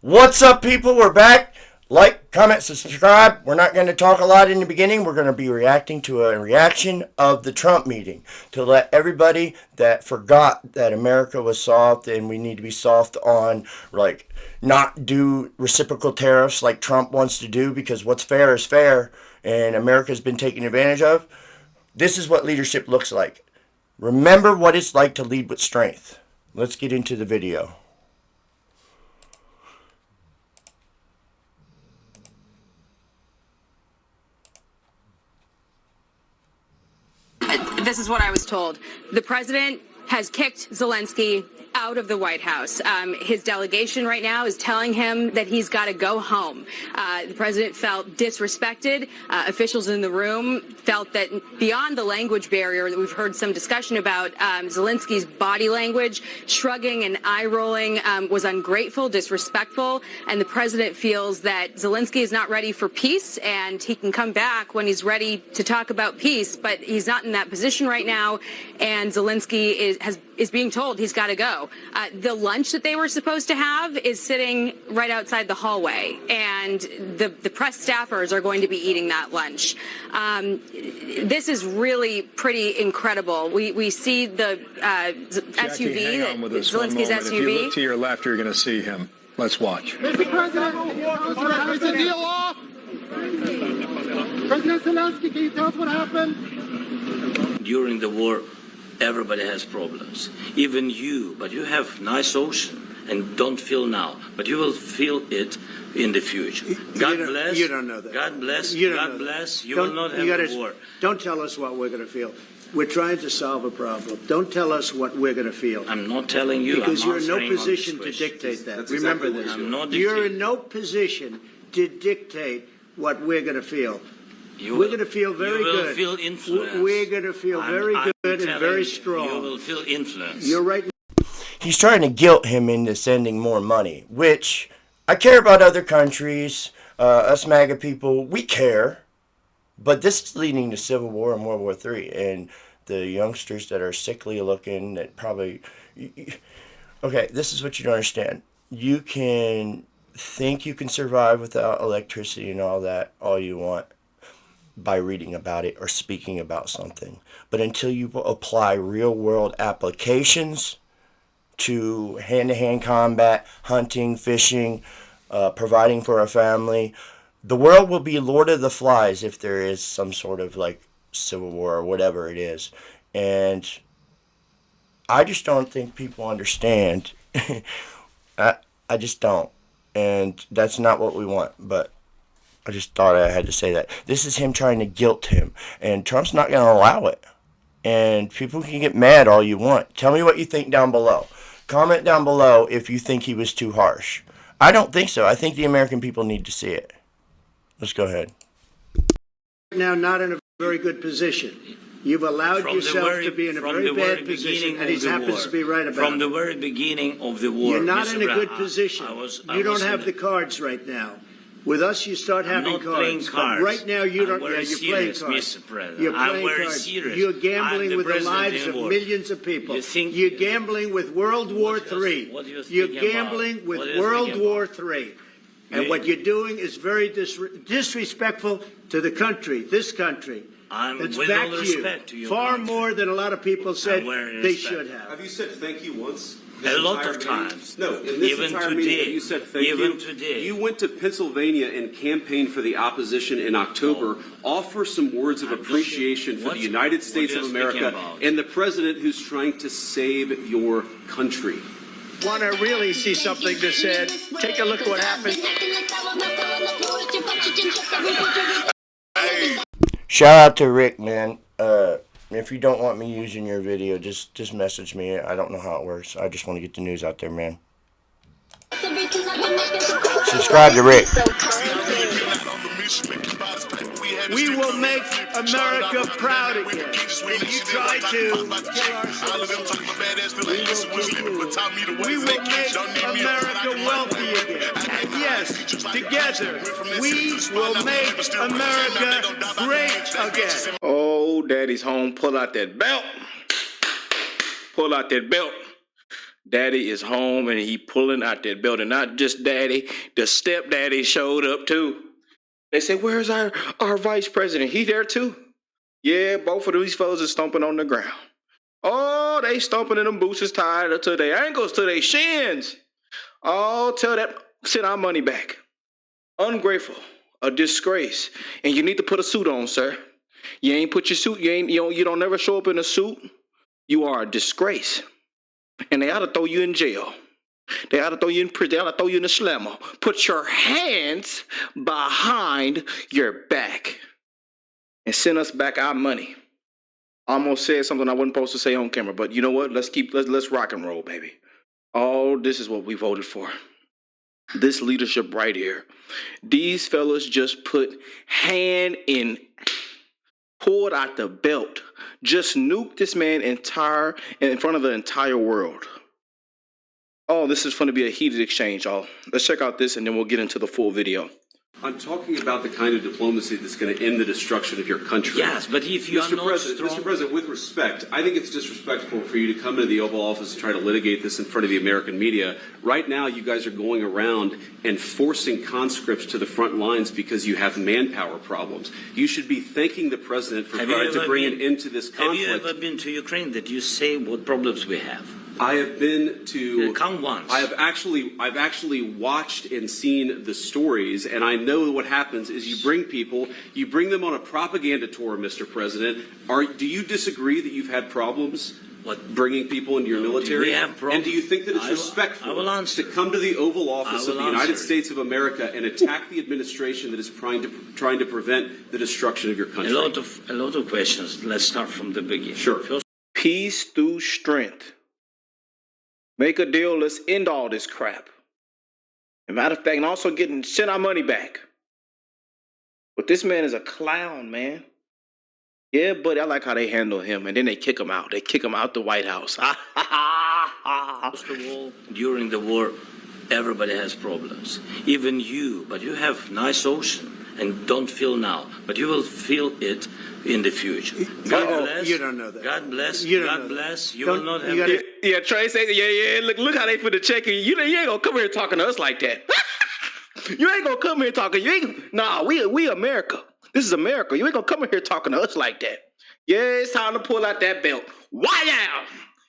What's up, people? We're back. Like, comment, subscribe. We're not going to talk a lot in the beginning. We're going to be reacting to a reaction of the Trump meeting to let everybody that forgot that America was soft and we need to be soft on, like, not do reciprocal tariffs like Trump wants to do, because what's fair is fair and America's been taken advantage of. This is what leadership looks like. Remember what it's like to lead with strength. Let's get into the video. This is what I was told. The president has kicked Zelenskyy out of the White House. His delegation right now is telling him that he's got to go home. The president felt disrespected. Officials in the room felt that beyond the language barrier that we've heard some discussion about, Zelenskyy's body language, shrugging and eye-rolling, was ungrateful, disrespectful, and the president feels that Zelenskyy is not ready for peace, and he can come back when he's ready to talk about peace, but he's not in that position right now, and Zelenskyy is being told he's got to go. The lunch that they were supposed to have is sitting right outside the hallway, and the press staffers are going to be eating that lunch. This is really pretty incredible. We see the Jackie, SUV, hang on with us Zelensky's one moment. SUV. If you look to your left, you're going to see him. Let's watch. Mr. President, is the deal off? President Zelenskyy, can you tell us what happened? During the war, everybody has problems, even you, but you have nice ocean and don't feel now, but you will feel it in the future. God bless. You don't know that. God bless. You don't God know bless. that. You will not have a war. Don't tell us what we're going to feel. We're trying to solve a problem. Don't tell us what we're going to feel. I'm not telling you. Because I'm you're in no answering all these position to questions. dictate that. That's Remember exactly this. I'm not You're dictating. in no position to dictate what we're going to feel. You We're going to feel very you will good. Feel influence. We're going to feel very good and very strong. You will feel influence. You're right. He's trying to guilt him into sending more money, which I care about other countries, us MAGA people, we care, but this is leading to civil war and World War III, and the youngsters that are sickly looking, that probably, okay, this is what you don't understand. You can think you can survive without electricity and all that, all you want, by reading about it or speaking about something. But until you apply real-world applications to hand-to-hand combat, hunting, fishing, providing for a family, the world will be Lord of the Flies if there is some sort of, like, civil war or whatever it is. And I just don't think people understand. I just don't. And that's not what we want, but I just thought I had to say that. This is him trying to guilt him, and Trump's not going to allow it. And people can get mad all you want. Tell me what you think down below. Comment down below if you think he was too harsh. I don't think so. I think the American people need to see it. Let's go ahead. Now, not in a very good position. You've allowed yourself to be in a very bad position, and he happens to be right about it. From the very beginning of the war, You're not in a good position. You don't have the cards right now. With us, you start having cards. But right now, you don't. Yeah, you're playing cards. You're playing cards. You're gambling with the lives of millions of people. You're gambling with World War III. You're gambling with World War III. And what you're doing is very disrespectful to the country, this country. It's back to you. Far more than a lot of people said they should have. Have you said thank you once? A lot of times. No, in this even entire today, meeting, you said thank even you. Today. You went to Pennsylvania and campaigned for the opposition in October. Offer some words of appreciation for the United States of America and the president who's trying to save your country. Want to really see something that said, take a look at what happened. Shout out to Rick, man. If you don't want me using your video, just message me. I don't know how it works. I just want to get the news out there, man. Subscribe to Rick. We will make America proud again. You try to we will make America wealthy again. And yes, together, we will make America great again. Oh, daddy's home. Pull out that belt. Pull out that belt. Daddy is home and he pulling out that building. Not just daddy, the stepdaddy showed up too. They say, where's our vice president? He there too? Yeah, both of these fellas are stomping on the ground. Oh, they stomping in them boots is tied up to their ankles, to their shins. Oh, tell that, send our money back. Ungrateful, a disgrace. And you need to put a suit on, sir. You ain't put your suit, you don't never show up in a suit. You are a disgrace. And they ought to throw you in jail. They ought to throw you in prison. They ought to throw you in the slammer. Put your hands behind your back and send us back our money. I almost said something I wasn't supposed to say on camera, but you know what? Let's rock and roll, baby. Oh, this is what we voted for. This leadership right here. These fellas just put hand in, pulled out the belt, just nuked this man in front of the entire world. Oh, this is going to be a heated exchange, y'all. Let's check out this and then we'll get into the full video. I'm talking about the kind of diplomacy that's going to end the destruction of your country. Yes, but if you are not strong... Mr. President, with respect, I think it's disrespectful for you to come into the Oval Office and try to litigate this in front of the American media. Right now, you guys are going around and forcing conscripts to the front lines because you have manpower problems. You should be thanking the President for trying to bring an end to this conflict. Have you ever been to Ukraine that you say what problems we have? I have been to. Come once. I've actually watched and seen the stories, and I know what happens is you bring them on a propaganda tour, Mr. President. Do you disagree that you've had problems bringing people into your military? We have problems. And do you think that it's respectful to come to the Oval Office of the United States of America and attack the administration that is trying to prevent the destruction of your country? A lot of questions. Let's start from the beginning. Sure. Peace through strength. Make a deal, let's end all this crap. As a matter of fact, and also send our money back. But this man is a clown, man. Yeah, but I like how they handle him, and then they kick him out. They kick him out the White House. First of all, during the war, everybody has problems. Even you, but you have nice ocean and don't feel now, but you will feel it in the future. God bless. You don't know that. God bless. God bless. You will not have. Yeah, Trey said, yeah. Look how they finna check you. You ain't gonna come here talking to us like that. You ain't gonna come here talking. Nah, we America. This is America. You ain't gonna come in here talking to us like that. Yeah, it's time to pull out that belt. Wow!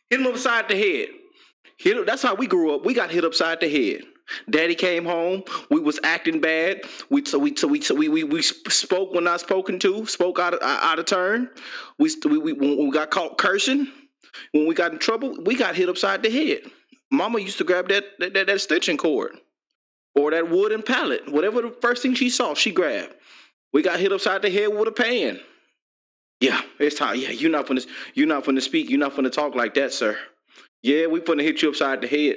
Hit him upside the head. That's how we grew up. We got hit upside the head. Daddy came home. We was acting bad. We spoke when not spoken to. Spoke out of turn. When we got caught cursing. When we got in trouble, we got hit upside the head. Mama used to grab that extension cord or that wooden pallet, whatever the first thing she saw, she grabbed. We got hit upside the head with a pan. Yeah, it's time. Yeah, you're not gonna speak. You're not gonna talk like that, sir. Yeah, we finna hit you upside the head.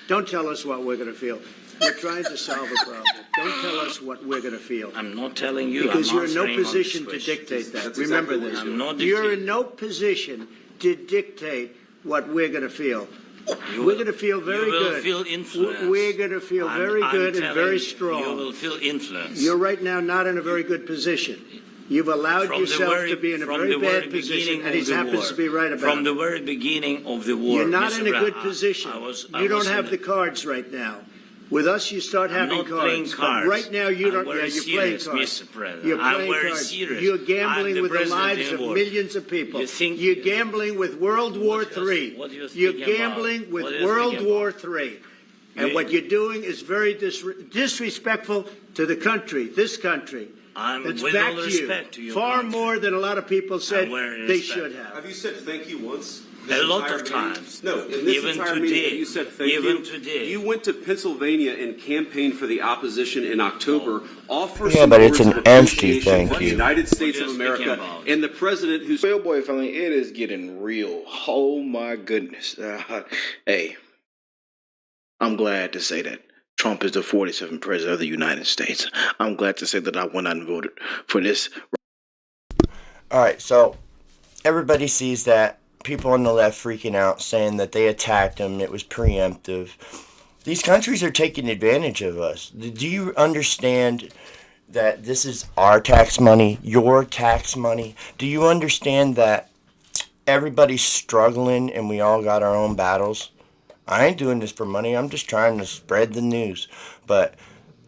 Don't tell us what we're going to feel. We're trying to solve a problem. Don't tell us what we're going to feel. I'm not telling you. Because you're in no position to dictate that. Remember this. You're in no position to dictate what we're going to feel. We're going to feel very good. You will feel influence. We're going to feel very good and very strong. You will feel influence. You're right now not in a very good position. You've allowed yourself to be in a very bad position, and he happens to be right about it. From the very beginning of the war, you're not in a good position. You don't have the cards right now. With us, you start having cards. But right now, you don't. Yeah, you're playing cards. You're playing cards. You're gambling with the lives of millions of people. You're gambling with World War III. You're gambling with World War III. And what you're doing is very disrespectful to the country, this country. It's back to you. Far more than a lot of people said they should have. Have you said thank you once? A lot of times. No, in this entire meeting, you said thank you. Even today. You went to Pennsylvania and campaigned for the opposition in October. Offer yeah, some but it's words an of empty appreciation thank for the you. United States of America and the president who's... Well, boy, family, it is getting real. Oh, my goodness. Hey, I'm glad to say that Trump is the 47th president of the United States. I'm glad to say that I went out and voted for this. All right, so everybody sees that. People on the left freaking out, saying that they attacked him. It was preemptive. These countries are taking advantage of us. Do you understand that this is our tax money, your tax money? Do you understand that everybody's struggling and we all got our own battles? I ain't doing this for money. I'm just trying to spread the news. But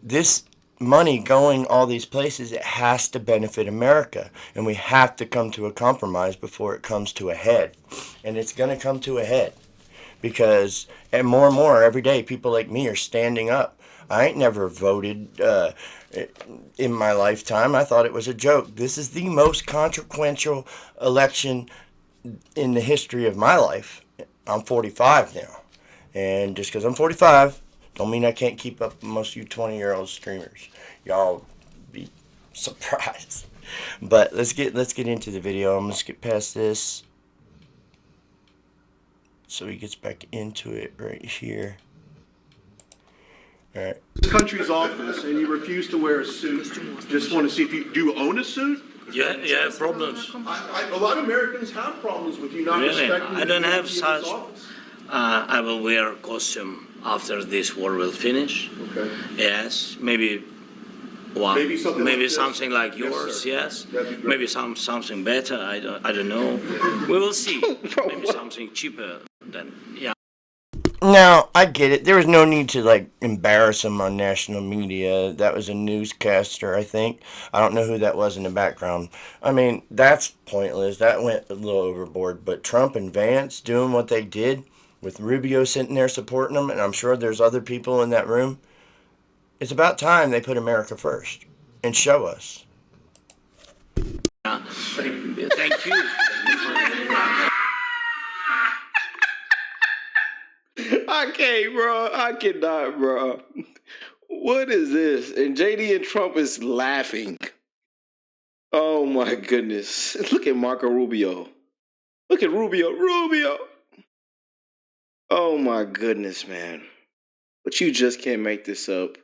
this money going all these places, it has to benefit America. And we have to come to a compromise before it comes to a head. And it's going to come to a head. Because, and more every day, people like me are standing up. I ain't never voted in my lifetime. I thought it was a joke. This is the most consequential election in the history of my life. I'm 45 now. And just because I'm 45, don't mean I can't keep up with most of you 20-year-old streamers. Y'all be surprised. But let's get into the video. I'm going to skip past this. So he gets back into it right here. All right. This country's office, and you refuse to wear a suit. Just want to see if you do own a suit. Yeah, you have problems. A lot of Americans have problems with you not respecting. I don't have such. Office. I will wear a costume after this war will finish. Okay. Yes, maybe one. Maybe something like yours. Yes. Maybe something better. I don't know. We will see. Maybe something cheaper. Then yeah. Now, I get it. There was no need to, like, embarrass him on national media. That was a newscaster, I think. I don't know who that was in the background. I mean, that's pointless. That went a little overboard. But Trump and Vance doing what they did, with Rubio sitting there supporting them, and I'm sure there's other people in that room, it's about time they put America first and show us. Thank you. I can't, bro. I cannot, bro. What is this? And JD and Trump is laughing. Oh my goodness. Look at Marco Rubio. Look at Rubio. Oh my goodness, man. But you just can't make this up.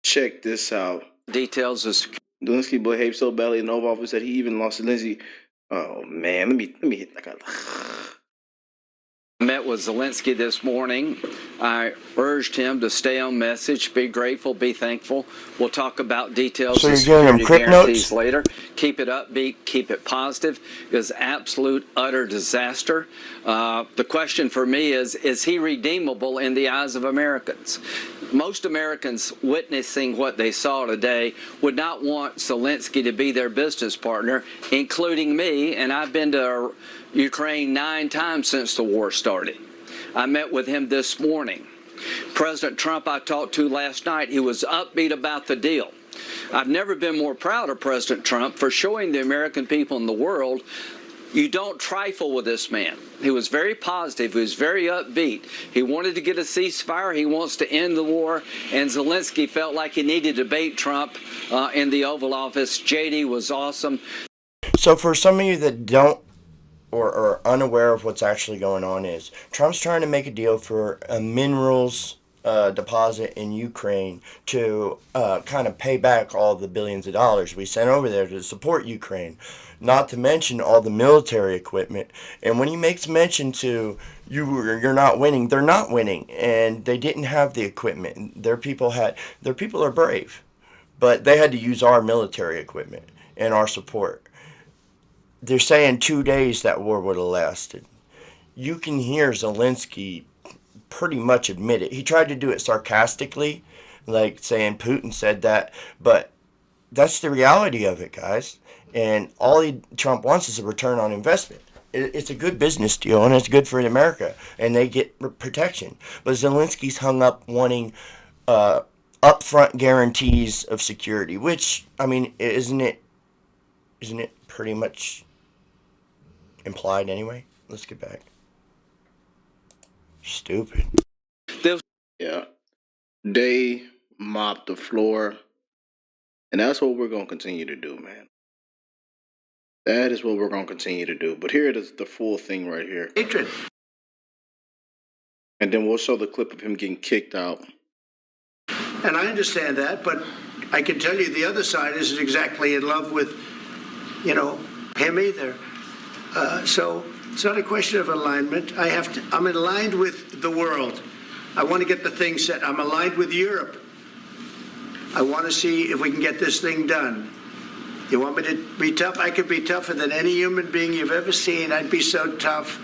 Check this out. Details is Zelenskyy behaved so badly in the Oval Office that he even lost Zelenskyy. Oh man, let me hit like a. met with Zelenskyy this morning. I urged him to stay on message, be grateful, be thankful. We'll talk about details so and security guarantees later. Keep it upbeat, keep it positive. It was absolute, utter disaster. The question for me is he redeemable in the eyes of Americans? Most Americans witnessing what they saw today would not want Zelenskyy to be their business partner, including me, and I've been to Ukraine 9 times since the war started. I met with him this morning. President Trump I talked to last night, he was upbeat about the deal. I've never been more proud of President Trump for showing the American people in the world you don't trifle with this man. He was very positive. He was very upbeat. He wanted to get a ceasefire. He wants to end the war. And Zelenskyy felt like he needed to bait Trump in the Oval Office. JD was awesome. So for some of you that don't or are unaware of what's actually going on, is Trump's trying to make a deal for a minerals deposit in Ukraine to kind of pay back all the billions of dollars we sent over there to support Ukraine. Not to mention all the military equipment. And when he makes mention to you're not winning, they're not winning, and they didn't have the equipment. Their people are brave, but they had to use our military equipment and our support. They're saying 2 days that war would have lasted. You can hear Zelenskyy pretty much admit it. He tried to do it sarcastically, like saying Putin said that, but that's the reality of it, guys. And all Trump wants is a return on investment. It's a good business deal, and it's good for America, and they get protection. But Zelensky's hung up wanting upfront guarantees of security, which, I mean, isn't it pretty much implied anyway? Let's get back. Stupid. Yeah. They mopped the floor, and that's what we're going to continue to do, man. That is what we're going to continue to do. But here it is, the full thing right here. Hatred. And then we'll show the clip of him getting kicked out. And I understand that, but I can tell you the other side isn't exactly in love with, him either. So it's not a question of alignment. I'm aligned with the world. I want to get the thing set. I'm aligned with Europe. I want to see if we can get this thing done. You want me to be tough? I could be tougher than any human being you've ever seen. I'd be so tough.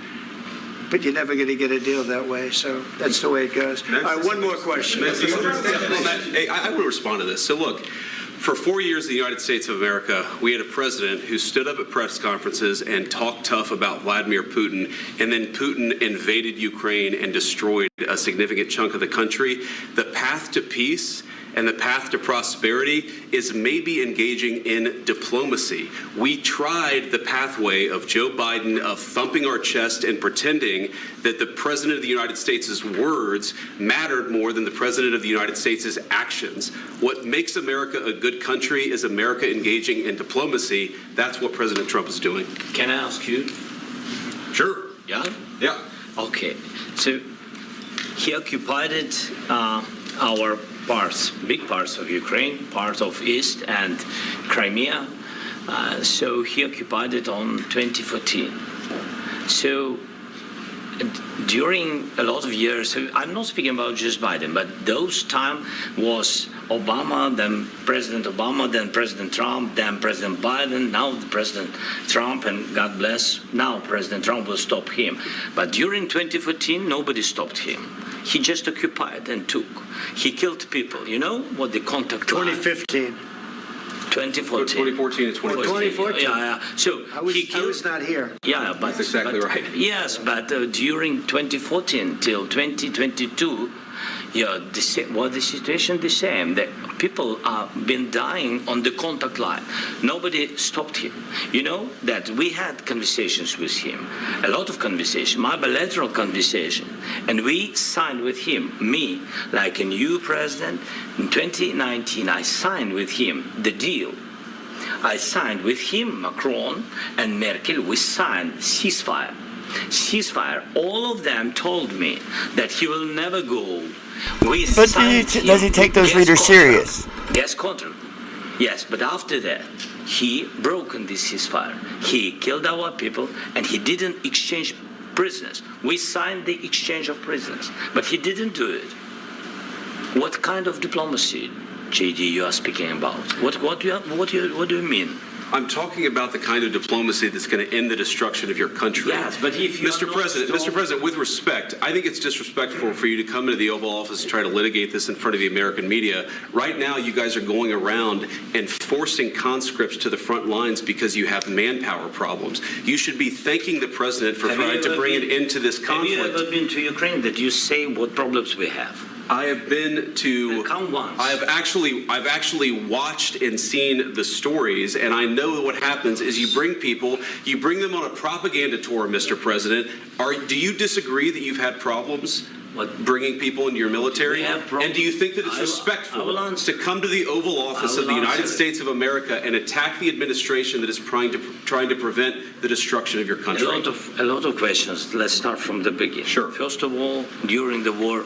but you're never going to get a deal that way. So that's the way it goes. All right, one more question. Hey, I want to respond to this. So look, for 4 years in the United States of America, we had a president who stood up at press conferences and talked tough about Vladimir Putin, and then Putin invaded Ukraine and destroyed a significant chunk of the country. The path to peace and the path to prosperity is maybe engaging in diplomacy. We tried the pathway of Joe Biden of thumping our chest and pretending that the President of the United States' words mattered more than the President of the United States' actions. What makes America a good country is America engaging in diplomacy. That's what President Trump is doing. Can I ask you? Sure. Yeah? Yeah. Okay. So he occupied our parts, big parts of Ukraine, parts of East and Crimea. So he occupied it on 2014. So during a lot of years, so I'm not speaking about just Biden, but those time was Obama, then President Obama, then President Trump, then President Biden, now the President Trump, and God bless, now President Trump will stop him. But during 2014, nobody stopped him. He just occupied and took. He killed people. You know what the contact line? 2015. 2014 2014. and 2014. 2014. Yeah. So I was not here. Yeah, but that's exactly right. Yes, but during 2014 till 2022, yeah, the situation the same. The people have been dying on the contact line. Nobody stopped him. You know that we had conversations with him, a lot of conversation, my bilateral conversation, and we signed with him, me, like a new president. In 2019, I signed with him the deal. I signed with him, Macron and Merkel, we signed ceasefire. Ceasefire. All of them told me that he will never go. But does he take those leaders serious? Yes, contract. Yes, but after that, he broken this ceasefire. He killed our people, and he didn't exchange prisoners. We signed the exchange of prisoners, but he didn't do it. What kind of diplomacy, JD, you are speaking about? What do you mean? I'm talking about the kind of diplomacy that's going to end the destruction of your country. Yes, but if you Mr. President, with respect, I think it's disrespectful for you to come into the Oval Office and try to litigate this in front of the American media. Right now, you guys are going around and forcing conscripts to the front lines because you have manpower problems. You should be thanking the president for trying to bring an end to this conflict. Have you ever been to Ukraine that you say what problems we have? I have been to. Count once. I've actually watched and seen the stories, and I know what happens is you bring them on a propaganda tour, Mr. President. Do you disagree that you've had problems bringing people into your military? And do you think that it's respectful to come to the Oval Office of the United States of America and attack the administration that is trying to prevent the destruction of your country? A lot of questions. Let's start from the beginning. Sure. First of all, during the war,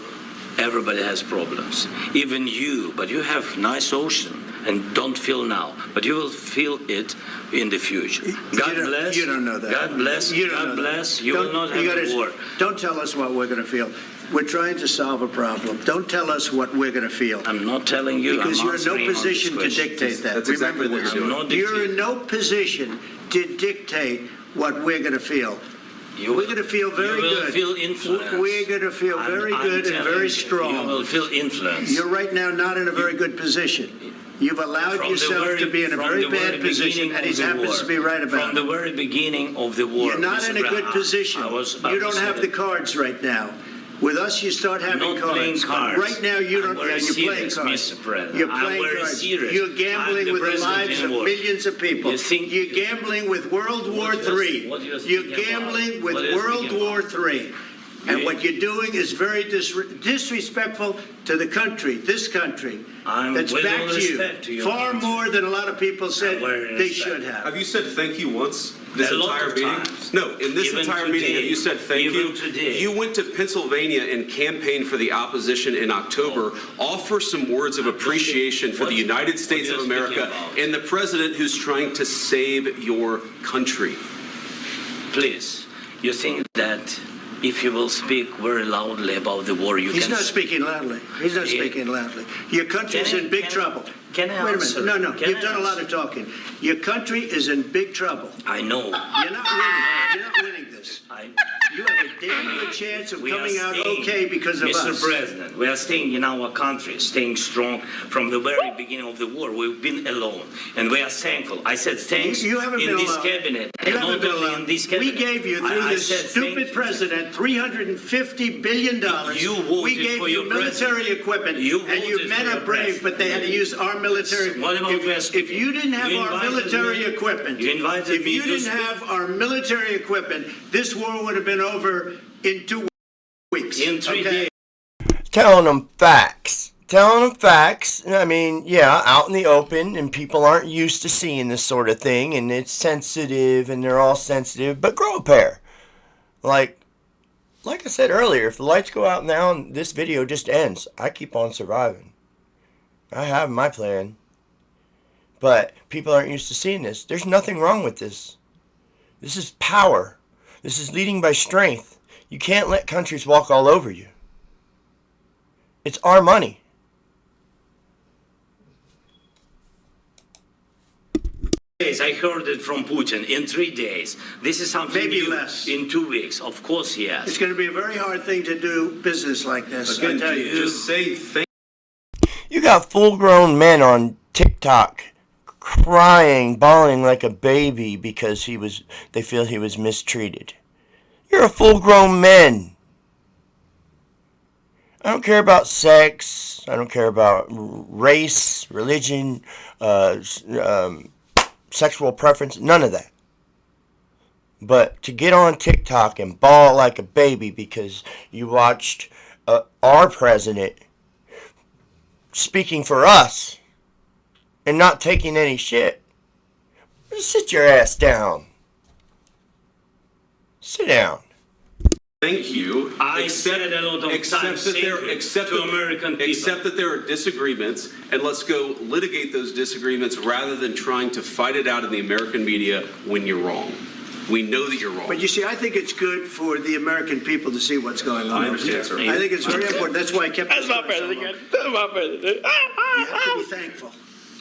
everybody has problems, even you, but you have nice ocean and don't feel now, but you will feel it in the future. God bless. You don't know that. God bless. God bless. You will not have a war. Don't tell us what we're going to feel. We're trying to solve a problem. Don't tell us what we're going to feel. I'm not telling you. Because you're in no position to dictate that. That's exactly what you're doing. You're in no position to dictate what we're going to feel. We're going to feel very good. You will feel influence. We're going to feel very good and very strong. You will feel influence. You're right now not in a very good position. You've allowed yourself to be in a very bad position, and he happens to be right about it. From the very beginning of the war. You're not in a good position. You don't have the cards right now. With us, you start having cards. Right now, you don't. You're playing cards. You're playing cards. You're gambling with the lives of millions of people. You're gambling with World War III. You're gambling with World War III. And what you're doing is very disrespectful to the country, this country, that's back to you, far more than a lot of people said they should have. Have you said thank you once this entire meeting? No, in this entire meeting, have you said thank you? You went to Pennsylvania and campaigned for the opposition in October. Offer some words of appreciation for the United States of America and the president who's trying to save your country. Please, you think that if you will speak very loudly about the war, you can... He's not speaking loudly. He's not speaking loudly. Your country's in big trouble. Can I answer? Wait a minute. No. You've done a lot of talking. Your country is in big trouble. I know. You're not winning. You're not winning this. You have a damn good chance of coming out okay because of us. Mr. President, we are staying in our country, staying strong from the very beginning of the war. We've been alone, and we are thankful. I said thanks you haven't in been this alone. cabinet. You And haven't not been only alone. in this cabinet. We gave you, through this stupid president, $350 billion. You voted we gave for you your military president. equipment, You and you voted men for are your brave, president. but they had to use our military. What about If you didn't have You our invited military me. equipment, You invited if me you to didn't speak. have our military equipment, this war would have been over in 2 weeks. In 3 okay? days. Telling them facts. Telling them facts. I mean, yeah, out in the open, and people aren't used to seeing this sort of thing, and it's sensitive, and they're all sensitive, but grow a pair. Like I said earlier, if the lights go out now and this video just ends, I keep on surviving. I have my plan. But people aren't used to seeing this. There's nothing wrong with this. This is power. This is leading by strength. You can't let countries walk all over you. It's our money. I heard it from Putin in 3 days. This is something Maybe new. less. In 2 weeks. Of course, yes. It's going to be a very hard thing to do business like this. Again, I tell you. just say thank You got full-grown men on TikTok crying, bawling like a baby because they feel he was mistreated. You're a full-grown man. I don't care about sex. I don't care about race, religion, sexual preference, none of that. But to get on TikTok and bawl like a baby because you watched our president speaking for us and not taking any shit, just sit your ass down. Sit down. Thank you. I said a lot of times to American people. Accept that there are disagreements, and let's go litigate those disagreements rather than trying to fight it out in the American media when you're wrong. We know that you're wrong. But you see, I think it's good for the American people to see what's going on. I understand, sir. I think it's very important. That's why I kept That's my this going so long. president. That's my president. You have to be thankful.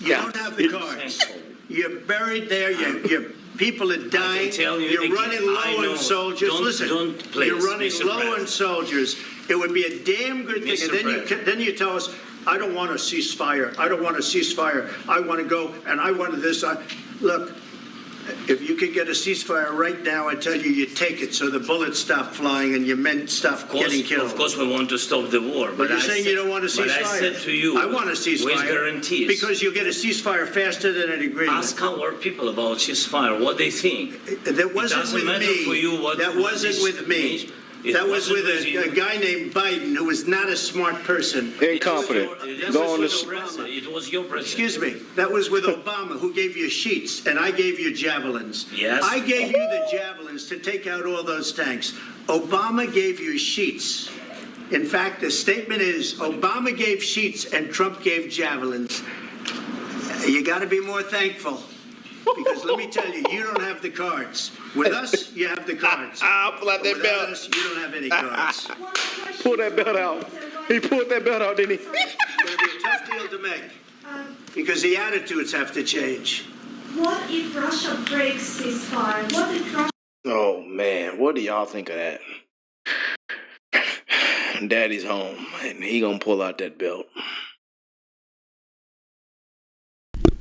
You don't have the cards. You're buried there. Your people are dying. Tell you You're again, running I low know. on soldiers. Listen, Please, you're running Mr. low President. on soldiers. It would be a damn good thing. Mr. And then you tell us, I don't want a ceasefire. I don't want a ceasefire. I want to go and I want this. Look, if you could get a ceasefire right now, I tell you, you take it so the bullets stop flying and your men stop getting killed. Of course, we want to stop the war. But you're saying you don't want a ceasefire. But I said to you, I want a ceasefire. with guarantees. Because you'll get a ceasefire faster than an agreement. Ask our people about ceasefire, what they think. That wasn't doesn't with matter me. for you what- That what wasn't this with me. means. It That was wasn't with with you. a guy named Biden who was not a smart person. Incompetent. It Go on was to. your president. It was your president. Excuse me. That was with Obama, who gave you sheets, and I gave you javelins. Yes. I gave you the javelins to take out all those tanks. Obama gave you sheets. In fact, the statement is Obama gave sheets and Trump gave javelins. You got to be more thankful. Because let me tell you, you don't have the cards. With us, you have the cards. Pull out that Without belt. us, you don't have any cards. Pull that belt out. He pulled that belt out, didn't he? It's going to be a tough deal to make. Because the attitudes have to change. What if Russia breaks ceasefire? What if Russia... Oh man, what do y'all think of that? Daddy's home, and he gonna pull out that belt.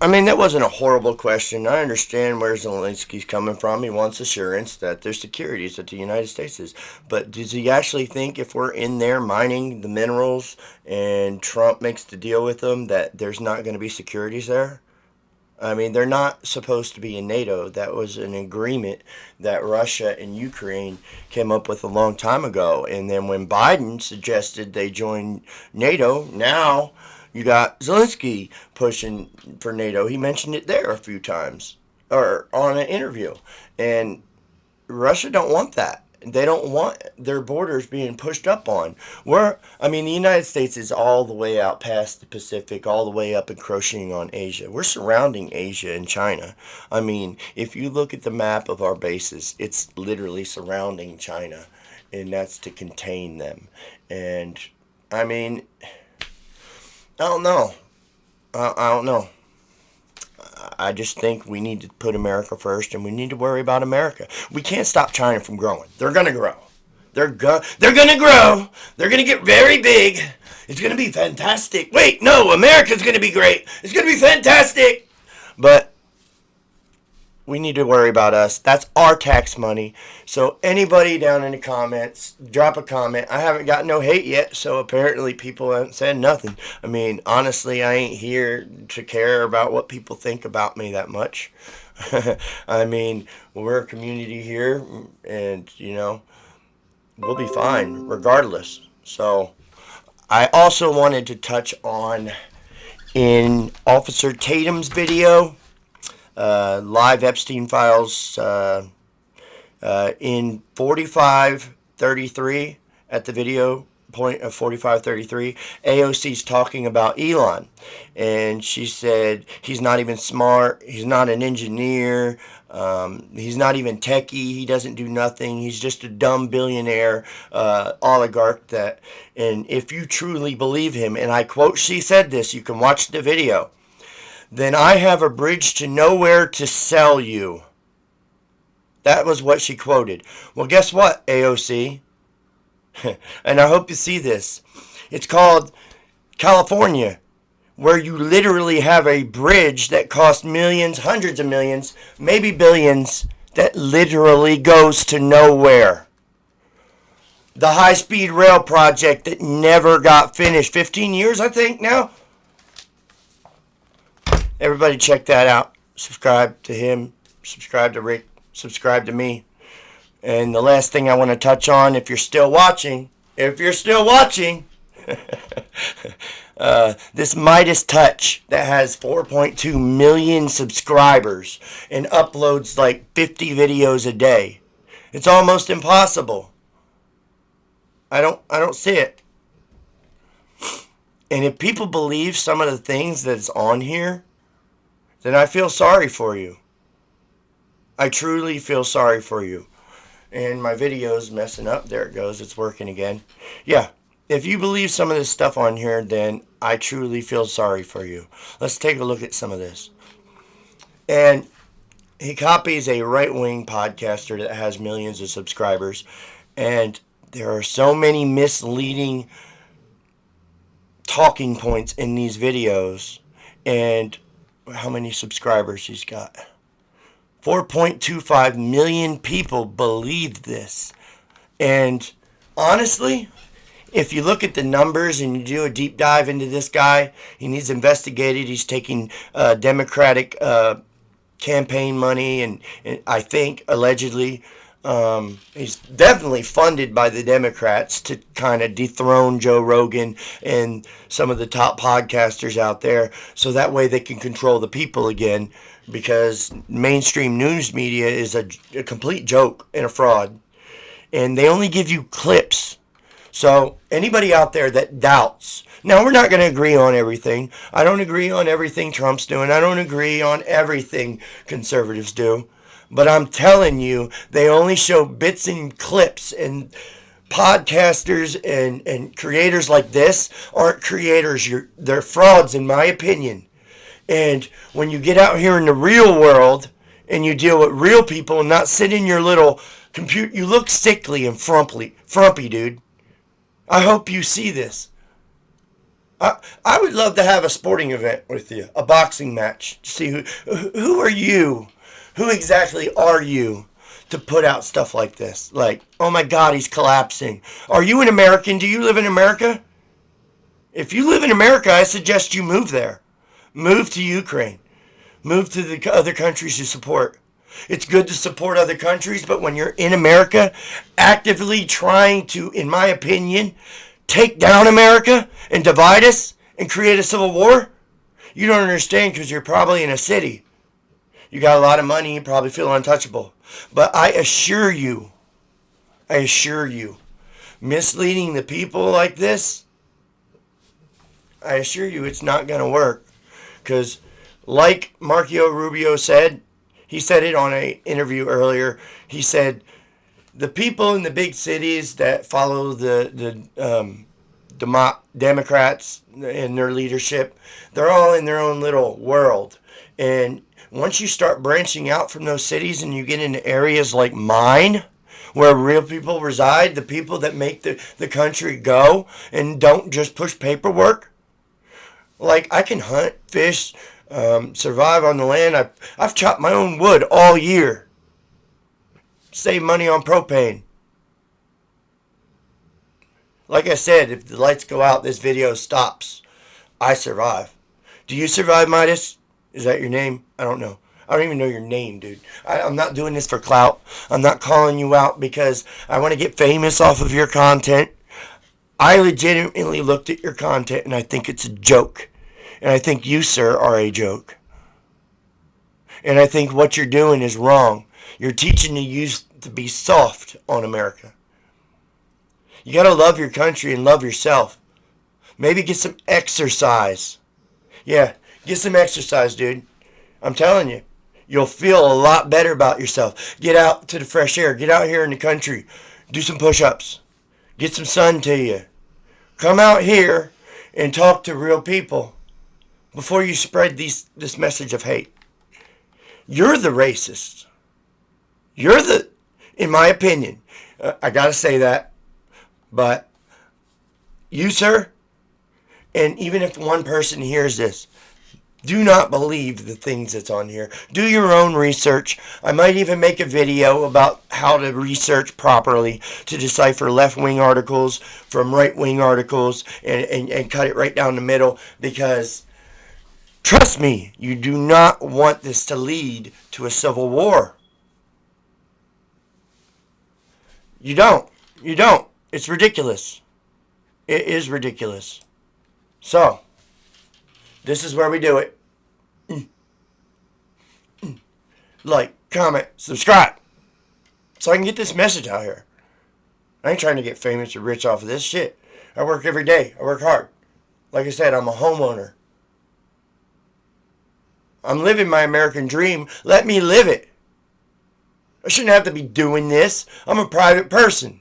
I mean, that wasn't a horrible question. I understand where Zelensky's coming from. He wants assurance that there's securities that the United States is. But does he actually think if we're in there mining the minerals and Trump makes the deal with them that there's not going to be securities there? I mean, they're not supposed to be in NATO. That was an agreement that Russia and Ukraine came up with a long time ago. And then when Biden suggested they join NATO, now you got Zelenskyy pushing for NATO. He mentioned it there a few times, or on an interview. And Russia don't want that. They don't want their borders being pushed up on. The United States is all the way out past the Pacific, all the way up encroaching on Asia. We're surrounding Asia and China. I mean, if you look at the map of our bases, it's literally surrounding China, and that's to contain them. And, I mean, I don't know. I don't know. I just think we need to put America first, and we need to worry about America. We can't stop China from growing. They're going to grow. They're going to grow. They're going to get very big. It's going to be fantastic. Wait, no, America's going to be great. It's going to be fantastic. But we need to worry about us. That's our tax money. So anybody down in the comments, drop a comment. I haven't got no hate yet, so apparently people haven't said nothing. I mean, honestly, I ain't here to care about what people think about me that much. I mean, we're a community here, and, you know, we'll be fine regardless. So I also wanted to touch on, in Officer Tatum's video, live Epstein files, in 45:33, at the video point of 45:33, AOC's talking about Elon, and she said he's not even smart, he's not an engineer, he's not even techie, he doesn't do nothing, he's just a dumb billionaire oligarch that, and if you truly believe him, and I quote, she said this, you can watch the video, then I have a bridge to nowhere to sell you. That was what she quoted. Well, guess what, AOC? And I hope you see this. It's called California, where you literally have a bridge that costs millions, hundreds of millions, maybe billions, that literally goes to nowhere. The high-speed rail project that never got finished. 15 years, I think, now. Everybody check that out. Subscribe to him. Subscribe to Rick. Subscribe to me. And the last thing I want to touch on, if you're still watching, this Midas Touch that has 4.2 million subscribers and uploads like 50 videos a day. It's almost impossible. I don't see it. And if people believe some of the things that's on here, then I feel sorry for you. I truly feel sorry for you. And my video's messing up. There it goes. It's working again. Yeah. If you believe some of this stuff on here, then I truly feel sorry for you. Let's take a look at some of this. And he copies a right-wing podcaster that has millions of subscribers. And there are so many misleading talking points in these videos. And how many subscribers he's got? 4.25 million people believe this. And honestly, if you look at the numbers and you do a deep dive into this guy, he needs investigated. He's taking Democratic campaign money, and I think allegedly he's definitely funded by the Democrats to kind of dethrone Joe Rogan and some of the top podcasters out there, so that way they can control the people again, because mainstream news media is a complete joke and a fraud, and they only give you clips. So anybody out there that doubts, now we're not going to agree on everything. I don't agree on everything Trump's doing. I don't agree on everything conservatives do. But I'm telling you, they only show bits and clips, and podcasters and creators like this aren't creators. They're frauds, in my opinion. And when you get out here in the real world and you deal with real people and not sit in your little computer, you look sickly and frumpy, dude. I hope you see this. I would love to have a sporting event with you, a boxing match. See who are you? Who exactly are you to put out stuff like this? Like, oh my God, he's collapsing. Are you an American? Do you live in America? If you live in America, I suggest you move there. Move to Ukraine. Move to the other countries you support. It's good to support other countries, but when you're in America, actively trying to, in my opinion, take down America and divide us and create a civil war, you don't understand, because you're probably in a city. You got a lot of money, you probably feel untouchable. But I assure you, misleading the people like this, I assure you it's not going to work. Because like Marco Rubio said, he said it on an interview earlier, he said, the people in the big cities that follow the Democrats and their leadership, they're all in their own little world. And once you start branching out from those cities and you get into areas like mine, where real people reside, the people that make the country go and don't just push paperwork. Like, I can hunt, fish, survive on the land. I've chopped my own wood all year. Save money on propane. Like I said, if the lights go out, this video stops. I survive. Do you survive, Midas? Is that your name? I don't know. I don't even know your name, dude. I'm not doing this for clout. I'm not calling you out because I want to get famous off of your content. I legitimately looked at your content and I think it's a joke. And I think you, sir, are a joke. And I think what you're doing is wrong. You're teaching the youth to be soft on America. You got to love your country and love yourself. Maybe get some exercise. Yeah, get some exercise, dude. I'm telling you. You'll feel a lot better about yourself. Get out to the fresh air. Get out here in the country. Do some push-ups. Get some sun to you. Come out here and talk to real people before you spread this message of hate. You're the racist. You're the, in my opinion, I gotta say that, but you, sir, and even if one person hears this, do not believe the things that's on here. Do your own research. I might even make a video about how to research properly to decipher left-wing articles from right-wing articles and cut it right down the middle, because trust me, you do not want this to lead to a civil war. You don't. You don't. It's ridiculous. It is ridiculous. So, this is where we do it. Like, comment, subscribe, so I can get this message out here. I ain't trying to get famous or rich off of this shit. I work every day. I work hard. Like I said, I'm a homeowner. I'm living my American dream. Let me live it. I shouldn't have to be doing this. I'm a private person.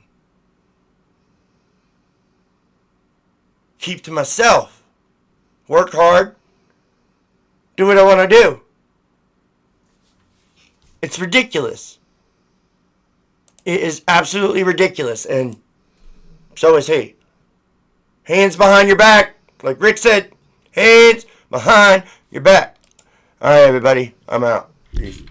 Keep to myself. Work hard. Do what I want to do. It's ridiculous. It is absolutely ridiculous. And so is he. Hands behind your back. Like Rick said. Hands behind your back. Alright, everybody. I'm out. Peace.